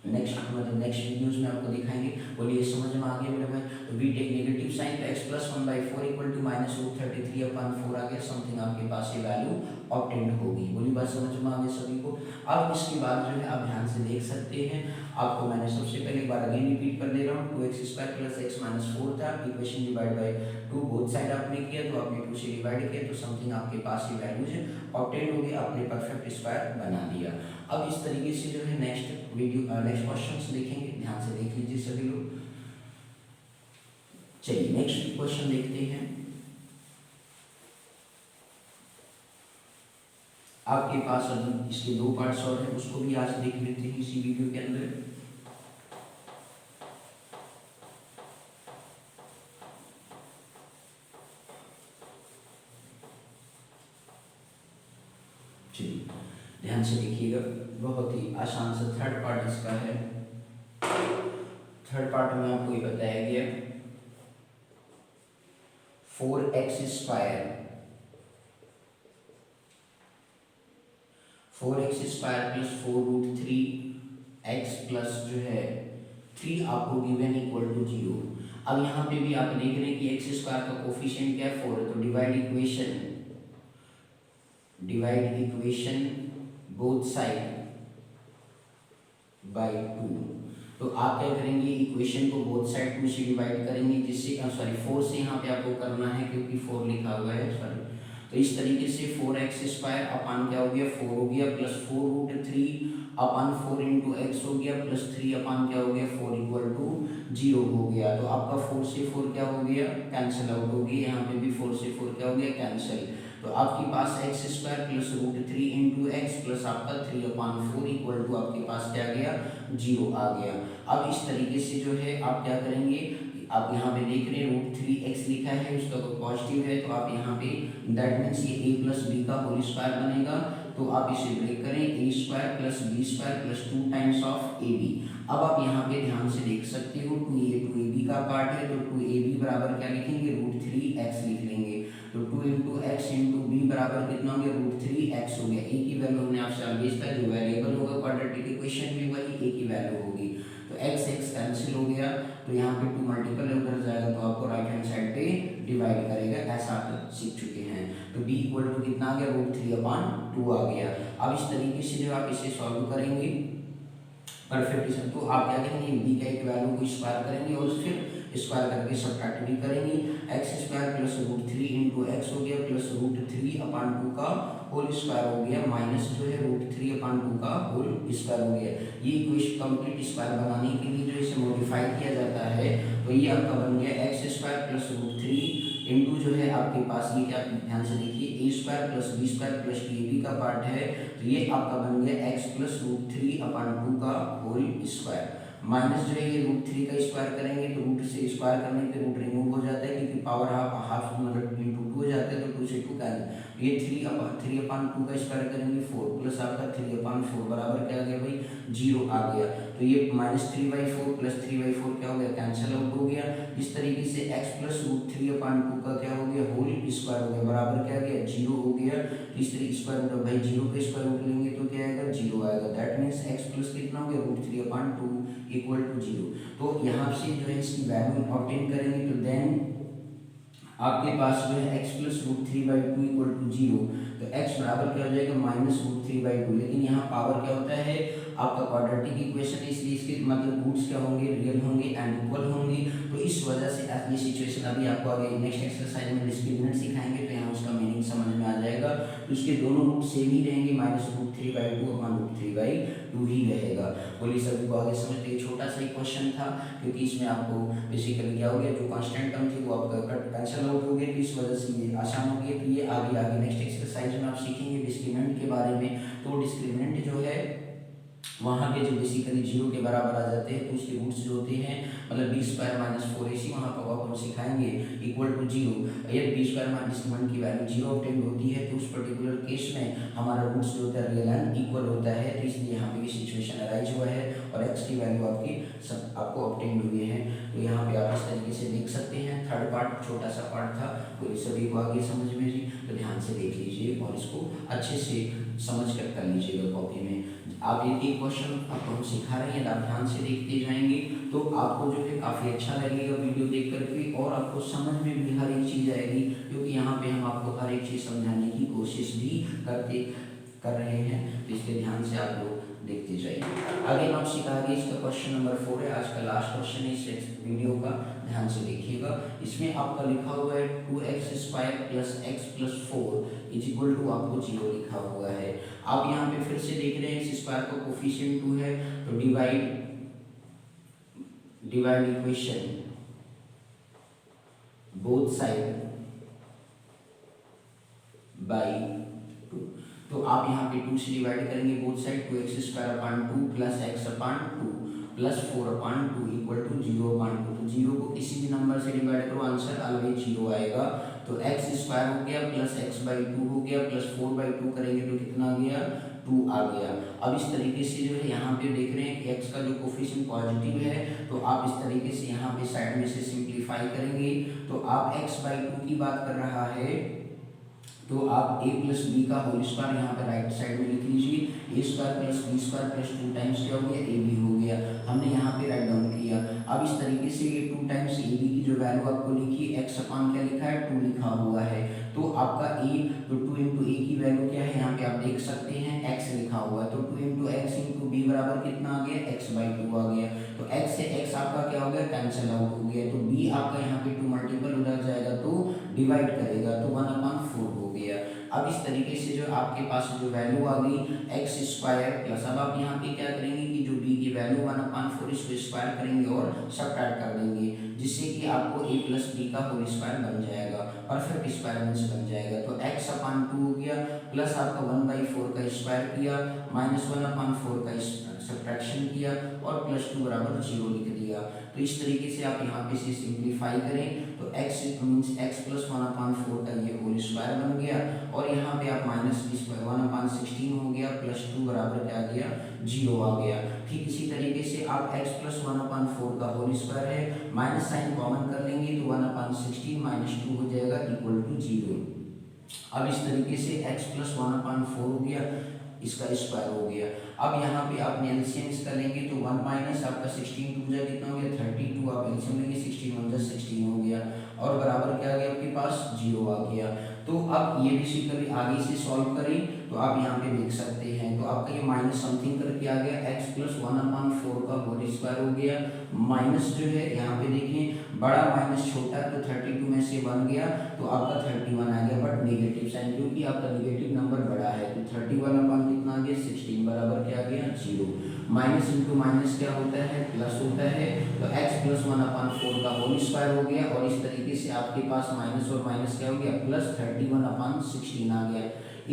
नेक्स्ट वीडियोस में आपको दिखाएंगे। बोलिए समझ में आ गया मेरे भाई, तो वी टेक नेगेटिव साइन तो x plus 1/4 equal to minus √33/4 आ गया, समथिंग आपके पास ये वैल्यू ऑब्टेन्ड होगी। बोली बात समझ में आ गई सभी को। अब इसके बाद जो है आप ध्यान से देख सकते हैं, आपको मैंने सबसे पहले एक बार अगेन रिपीट कर दे रहा हूँ 2x² प्लस x माइनस 4 था, equation divide by 2 both side आपने किया तो आपने 2 से डिवाइड किया तो समथिंग आपके पास ये वैल्यूज ऑब्टेन्ड हो गई, आपने परफेक्ट स्क्वायर बना दिया। अब इस तरीके से जो है नेक्स्ट वीडियो नेक्स्ट क्वेश्चंस देखेंगे, ध्यान से देख लीजिए सभी लोग। चलिए नेक्स्ट क्वेश्चन देखते हैं। आपके पास अभी इसके दो पार्ट्स और हैं, उसको भी आज देख लेते हैं इसी वीडियो के अंदर। चलिए ध्यान से देखिएगा, बहुत ही आसान सा थर्ड पार्ट इसका है। थर्ड पार्ट में आपको ये बताया गया 4x² 4x² plus 4√3x plus जो है 3 आपको गिवन इक्वल टू 0। अब यहाँ पे भी आप देख रहे हैं कि x² का कोफिशिएंट क्या है 4 है, तो divide equation both side by 2। तो आप क्या करेंगे, इक्वेशन को बोथ साइड 2 से डिवाइड करेंगे, जिससे 4 से यहाँ पे आपको करना है क्योंकि 4 लिखा हुआ है, सॉरी। तो इस तरीके से 4x² अपान क्या हो गया 4 हो गया, प्लस 4√3 अपान 4 इंटू एक्स हो गया, प्लस 3 अपान क्या हो गया 4 इक्वल टू 0 हो गया। तो आपका 4 से 4 क्या हो गया कैंसिल आउट हो गया, यहाँ पे भी 4 से 4 क्या हो गया कैंसिल। तो आपके पास x² plus √3 into x plus आपका 3/4 इक्वल टू आपके पास क्या गया 0 आ गया। अब इस तरीके से जो है आप क्या करेंगे, आप यहाँ पे देख रहे हैं √3x लिखा है, उसका कोई पॉजिटिव है, तो आप यहाँ पे दैट मीन्स ये a प्लस बी का होल स्क्वायर बनेगा। तो आप इसे ब्रेक करें, a² plus b² plus 2 times of ab। अब आप यहाँ पे ध्यान से देख सकते हो 2ab का पार्ट है, तो 2ab बराबर क्या लिखेंगे √3x लिख लेंगे। तो 2 इंटू एक्स इंटू बी बराबर कितना हो गया √3x हो गया। ए की वैल्यू हमने आपसे आगे इसका जो वेरिएबल होगा क्वाड्रेटिक इक्वेशन में वही ए की वैल्यू होगी। तो x कैंसिल हो गया, तो यहाँ पे 2 मल्टीपल उधर जाएगा तो आपको राइट हैंड साइड पे डिवाइड करेगा, ऐसा आप सीख चुके हैं। तो b इक्वल टू कितना आ गया √3/2 आ गया। अब इस तरीके से जो आप इसे सॉल्व करेंगे परफेक्ट, तो आप क्या करेंगे b का एक वैल्यू को स्क्वायर करेंगे और फिर स्क्वायर करके सब्ट्रैक्ट भी करेंगे। x² प्लस √3 इंटू एक्स हो गया प्लस √3/2 का होल स्क्वायर हो गया, माइनस जो है √3/2 का होल स्क्वायर हो गया। ये इक्वेशन कंप्लीट स्क्वायर बनाने के लिए जो इसे मॉडिफाई किया जाता है, तो ये आपका बन गया x² प्लस √3 इंटू जो है आपके पास ये क्या ध्यान से देखिए a² plus b² plus ab का पार्ट है, तो ये आपका बन गया x प्लस √3/2 का होल स्क्वायर, माइनस जो है ये √3 का स्क्वायर करेंगे तो रूट से स्क्वायर करने पे रूट रिमूव हो जाता है क्योंकि पावर हाफ मतलब इंटू 2 हो जाता है, तो 2 से 2 कैंसिल। ये 3/2 का स्क्वायर करेंगे 4 प्लस आपका 3/4 बराबर क्या आ गया भाई 0 आ गया। तो ये -3/4 प्लस 3/4 क्या हो गया कैंसिल आउट हो गया। इस तरीके से x प्लस √3/2 का क्या हो गया होल स्क्वायर हो गया, बराबर क्या आ गया 0 हो गया। इस तरीके स्क्वायर रूट भाई 0 का स्क्वायर रूट लेंगे तो क्या आएगा 0 आएगा, दैट मीन्स x प्लस कितना हो गया √3/2 इक्वल टू 0। तो यहाँ से जो है इसकी वैल्यू ऑब्टेन करेंगे, तो देन आपके पास जो है x प्लस √3/2 इक्वल टू 0, तो x बराबर क्या हो जाएगा -√3/2। लेकिन यहाँ पावर क्या होता है आपका क्वाड्रेटिक इक्वेशन है, इसलिए इसके मतलब रूट्स क्या होंगे रियल होंगे एंड इक्वल होंगे। तो इस वजह से ये सिचुएशन अभी आपको आगे नेक्स्ट एक्सरसाइज में डिस्क्रिमिनेंट सिखाएंगे, तो यहाँ उसका मीनिंग समझ में आ जाएगा। तो इसके दोनों रूट सेम ही रहेंगे, -√3/2/√3/2 ही रहेगा। बोलिए सभी को आगे समझ। तो ये छोटा सा ही क्वेश्चन था क्योंकि इसमें आपको बेसिकली क्या हो गया जो कांस्टेंट टर्म थी वो आपका कट कैंसिल आउट हो गया, तो इस वजह से ये आसान हो गया। तो ये आगे नेक्स्ट एक्सरसाइज में आप सीखेंगे डिस्क्रिमिनेंट के बारे में। तो डिस्क्रिमिनेंट जो है वहाँ पे जो बेसिकली 0 के बराबर आ जाते हैं, तो उसके रूट्स जो होते हैं मतलब b² - 4ac वहाँ पर आप हम सिखाएंगे इक्वल टू 0। अगर b² - 1 की वैल्यू 0 ऑब्टेन होती है तो उस पर्टिकुलर केस में हमारा रूट्स जो होता है रियल एंड इक्वल होता है, तो इसलिए यहाँ पे ये सिचुएशन अराइज हुआ है और x की वैल्यू आपको ऑब्टेन हुई है। तो यहाँ पे आप इस तरीके से देख सकते हैं। थर्ड पार्ट छोटा सा पार्ट था, तो ये सभी को आगे समझ में जी, तो ध्यान से देख लीजिए और इसको अच्छे से समझ कर लीजिएगा कॉपी में। आप ये एक क्वेश्चन आपको हम सिखा रहे हैं, आप ध्यान से देखते जाएंगे तो आपको जो है काफ़ी अच्छा लगेगा वीडियो देख करके, और आपको समझ में भी हर एक चीज़ आएगी क्योंकि यहाँ पे हम आपको हर एक चीज़ समझाने की कोशिश भी कर रहे हैं। तो इसलिए ध्यान से आप लोग देखते जाइए। आगे हम सिखाएंगे इसका क्वेश्चन नंबर 4 है, आज का लास्ट क्वेश्चन है इस वीडियो का, ध्यान से देखिएगा। इसमें आपका लिखा हुआ है 2x² plus x plus 4 is equal to आपको 0 लिखा हुआ है। आप यहाँ पे फिर से देख रहे हैं इस स्क्वायर का कोफिशिएंट 2 है, तो divide equation both side by 2। तो आप यहाँ पे 2 से डिवाइड करेंगे both side, 2x² / 2 plus x/2 plus 4/2 equal to 0/2। तो 0 को किसी भी नंबर से डिवाइड करो, आंसर ऑलवेज 0 आएगा। तो x² हो गया प्लस x/2 हो गया प्लस 4/2 करेंगे तो कितना आ गया, 2 आ गया। अब इस तरीके से जो है यहाँ पे देख रहे हैं कि x का जो कोफिशिएंट पॉजिटिव है, तो आप इस तरीके से यहाँ पे साइड में से सिंप्लीफाई करेंगे। तो आप x/2 की बात कर रहा है, तो आप a प्लस बी का होल स्क्वायर यहाँ पे राइट साइड में लिख लीजिए, a² plus b² plus 2 times क्या हो गया, ab हो गया। हमने यहाँ पे राइट डाउन किया। अब इस तरीके से ये 2 टाइम्स ab की जो वैल्यू आपको लिखी, x अपान क्या लिखा है, 2 लिखा हुआ है। तो आपका a, तो 2 इंटू a की वैल्यू क्या है, यहाँ पे आप देख सकते हैं x लिखा हुआ है। तो 2 इंटू x इंटू b बराबर कितना आ गया, x/2 आ गया। तो x से x आपका क्या हो गया, कैंसिल आउट हो गया। तो b आपका यहाँ पे 2 मल्टीपल उधर जाएगा तो डिवाइड करेगा, तो 1/4 हो गया। अब इस तरीके से जो आपके पास जो वैल्यू आ गई x² प्लस, अब आप यहाँ पे क्या करेंगे कि जो b की वैल्यू 1/4 इसको स्क्वायर करेंगे और सबट्रैक्ट कर देंगे, जिससे कि आपको a प्लस b का होल स्क्वायर बन जाएगा, परफेक्ट स्क्वायर मीन्स बन जाएगा। तो x/2 हो गया प्लस आपका 1/4 का स्क्वायर किया माइनस 1/4 का सब्ट्रैक्शन किया और प्लस 2 बराबर 0 लिख दिया। तो इस तरीके से आप यहाँ पे इसे सिंप्लीफाई करें तो x मीन्स x प्लस 1/4 का ये होल स्क्वायर बन गया और यहाँ पे आप माइनस 1/16 हो गया प्लस 2 बराबर क्या आ गया, 0 आ गया। ठीक इसी तरीके से आप x प्लस 1/4 का होल स्क्वायर है, माइनस साइन कॉमन कर लेंगे तो 1/16 माइनस 2 हो जाएगा इक्वल टू 0। अब इस तरीके से x प्लस 1/4 हो गया, इसका स्क्वायर हो गया। अब यहाँ पे आप एलसीएम इसका लेंगे तो 1 माइनस आपका 16 2 जा कितना हो गया 32, आप एलसीएम लेंगे 16 1 जा 16 हो गया और बराबर क्या आ गया आपके पास 0 आ गया। तो अब ये बेसिकली आगे से सॉल्व करें तो आप यहाँ पे देख सकते हैं, तो आपका ये माइनस समथिंग करके आ गया x प्लस 1/4 का होल स्क्वायर हो गया, माइनस जो है यहाँ पे देखें बड़ा माइनस छोटा, तो 32 में से 1 गया तो आपका 31 आ गया, बट नेगेटिव साइन क्योंकि आपका नेगेटिव नंबर बड़ा है तो 31 अपन कितना आ गया 16 बराबर क्या आ गया 0। माइनस इंटू माइनस क्या होता है प्लस होता है, तो x प्लस 1/4 का होल स्क्वायर हो गया और इस तरीके से आपके पास माइनस और माइनस क्या हो गया प्लस 31/16 आ गया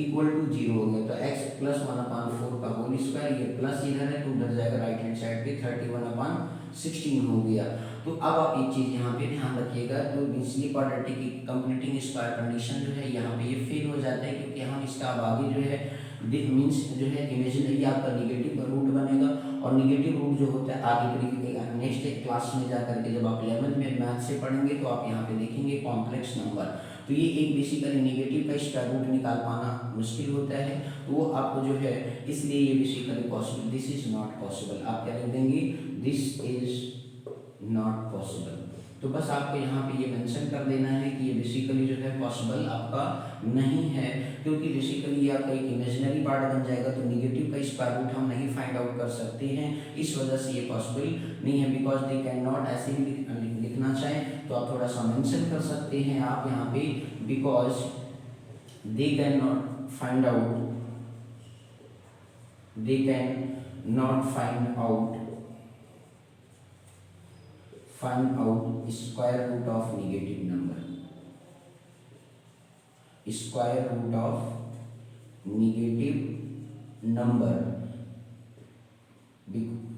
इक्वल टू 0 हो गया। तो x प्लस 1/4 का होल स्क्वायर, ये प्लस इधर है तो उधर जाएगा राइट हैंड साइड पे 31/16 हो गया। तो अब आप एक चीज यहाँ पे ध्यान रखिएगा, तो ये क्वाड्रेटिक की कंप्लीटिंग स्क्वायर कंडीशन जो है यहाँ पे ये फेल हो जाता है क्योंकि हम इसका अब आगे जो है मीन्स जो है इमेजिनरी आपका निगेटिव रूट बनेगा और निगेटिव रूट जो होता है आगे नेक्स्ट क्लास में जा करके जब आप 11th में मैथ से पढ़ेंगे तो आप यहाँ पे देखेंगे कॉम्प्लेक्स नंबर, तो ये एक बेसिकली नेगेटिव का स्क्वायर रूट निकाल पाना मुश्किल होता है, तो वो आपको जो है इसलिए ये basically possible, this is not possible, आप क्या लिख देंगे दिस इज नॉट पॉसिबल। तो बस आपको यहाँ पे ये मेंशन कर देना है कि ये बेसिकली जो है पॉसिबल आपका नहीं है, क्योंकि बेसिकली ये आपका एक इमेजिनरी पार्ट बन जाएगा तो नेगेटिव का स्क्वायर रूट हम नहीं फाइंड आउट कर सकते हैं, इस वजह से ये पॉसिबल नहीं है। बिकॉज दे कैन नॉट, ऐसे भी लिखना चाहें तो आप थोड़ा सा मेंशन कर सकते हैं आप यहाँ पे, because they can not find out, they can not find out square root of negative number, square root of negative number,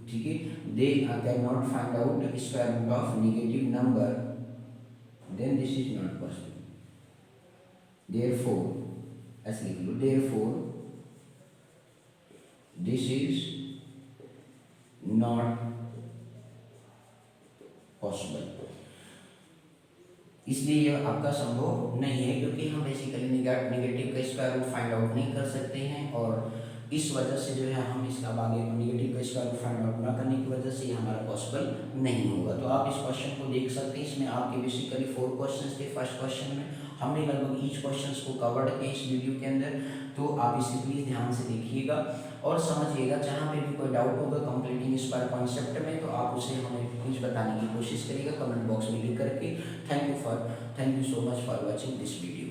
ठीक है, they cannot find out square root of negative number, then this is not possible, therefore ऐसे लिख लो, therefore this is not possible, इसलिए यह आपका संभव नहीं है क्योंकि हम बेसिकली नेगेटिव का स्क्वायर रूट फाइंड आउट नहीं कर सकते हैं और इस वजह से जो है हम इसका आगे नेगेटिव का स्क्वायर रूट फाइंड आउट ना करने की वजह से ये हमारा पॉसिबल नहीं होगा। तो आप इस क्वेश्चन को देख सकते हैं, इसमें आपके बेसिकली 4 क्वेश्चन थे। फर्स्ट क्वेश्चन में हमने लगभग ईच क्वेश्चन को कवर्ड किया इस वीडियो के अंदर, तो आप इसे प्लीज ध्यान से देखिएगा और समझिएगा। जहाँ पे भी कोई डाउट होगा कंप्लीटिंग स्क्वायर कॉन्सेप्ट में तो आप उसे हमें प्लीज बताने की कोशिश करिएगा कमेंट बॉक्स में लिख करके। Thank you so much for watching this video.